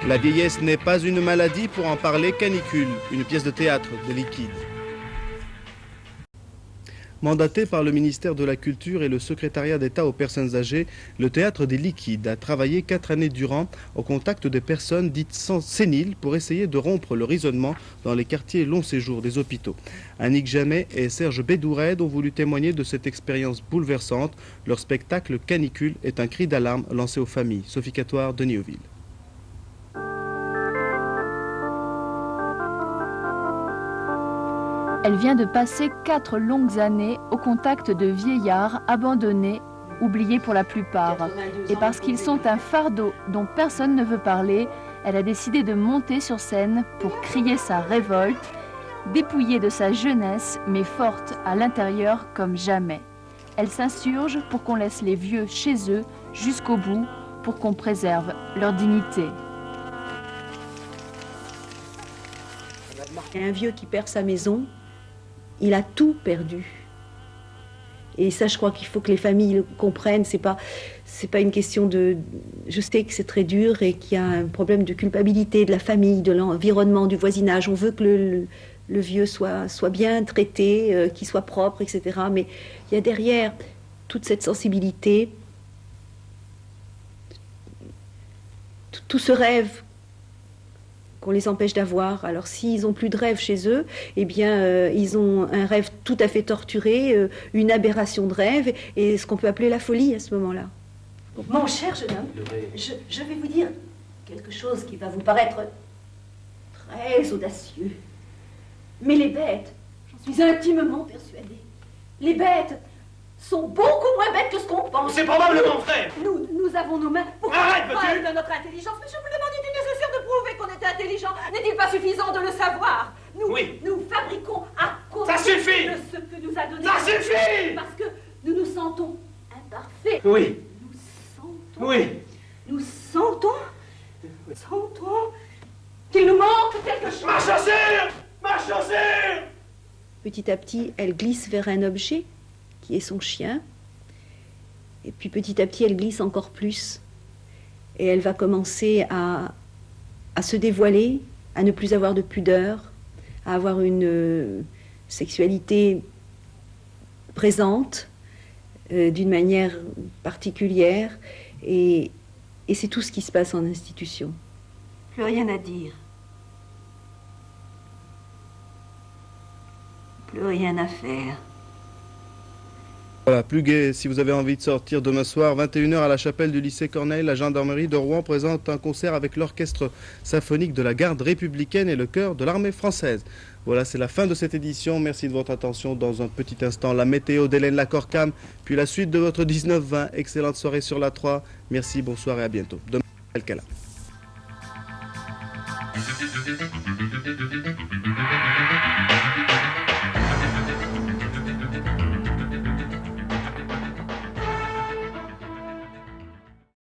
La vieillesse n'est pas une maladie, pour en parler, Canicule, une pièce de théâtre de Liquide. Mandaté par le ministère de la Culture et le secrétariat d'État aux personnes âgées, le théâtre des Liquides a travaillé 4 années durant au contact des personnes dites séniles pour essayer de rompre leur isolement dans les quartiers long séjour des hôpitaux. Annick Jamet et Serge Bédoured ont voulu témoigner de cette expérience bouleversante. Leur spectacle Canicule est un cri d'alarme lancé aux familles. Sophie Catoire, Denis Oville. Elle vient de passer 4 longues années au contact de vieillards abandonnés, oubliés pour la plupart. Et parce qu'ils sont un fardeau dont personne ne veut parler, elle a décidé de monter sur scène pour crier sa révolte, dépouillée de sa jeunesse, mais forte à l'intérieur comme jamais. Elle s'insurge pour qu'on laisse les vieux chez eux jusqu'au bout, pour qu'on préserve leur dignité. Un vieux qui perd sa maison, il a tout perdu. Et ça, je crois qu'il faut que les familles le comprennent. C'est pas une question de... Je sais que c'est très dur et qu'il y a un problème de culpabilité de la famille, de l'environnement, du voisinage. On veut que le vieux soit bien traité, qu'il soit propre, etc. Mais il y a derrière toute cette sensibilité, tout ce rêve qu'on les empêche d'avoir. Alors s'ils n'ont plus de rêve chez eux, eh bien ils ont un rêve tout à fait torturé, une aberration de rêve, et ce qu'on peut appeler la folie à ce moment-là. Mon cher jeune homme, je vais vous dire quelque chose qui va vous paraître très audacieux. Mais les bêtes, j'en suis intimement persuadée, les bêtes sont beaucoup moins bêtes que ce qu'on pense. C'est probablement vrai. Nous avons nos mains pour Arrête, preuve de notre intelligence. Mais je me demande, est-il nécessaire de prouver qu'on est intelligent? N'est-il pas suffisant de le savoir? Nous fabriquons à cause Ça suffit de ce que nous a donné. Ça suffit! Parce que nous nous sentons imparfaits. Oui. Nous sentons qu'il nous manque quelque chose. Ma chaussure! Ma chaussure! Petit à petit, elle glisse vers un objet qui est son chien. Et puis petit à petit, elle glisse encore plus. Et elle va commencer à se dévoiler, à ne plus avoir de pudeur, à avoir une sexualité présente d'une manière particulière. Et c'est tout ce qui se passe en institution. Plus rien à dire. Plus rien à faire. Voilà, plus gai, si vous avez envie de sortir demain soir, 21h à la chapelle du lycée Corneille, la gendarmerie de Rouen présente un concert avec l'orchestre symphonique de la garde républicaine et le chœur de l'armée française. Voilà, c'est la fin de cette édition. Merci de votre attention. Dans un petit instant, la météo d'Hélène Lacorcam, puis la suite de votre 19-20. Excellente soirée sur la 3. Merci, bonsoir et à bientôt. Demain, Alcala.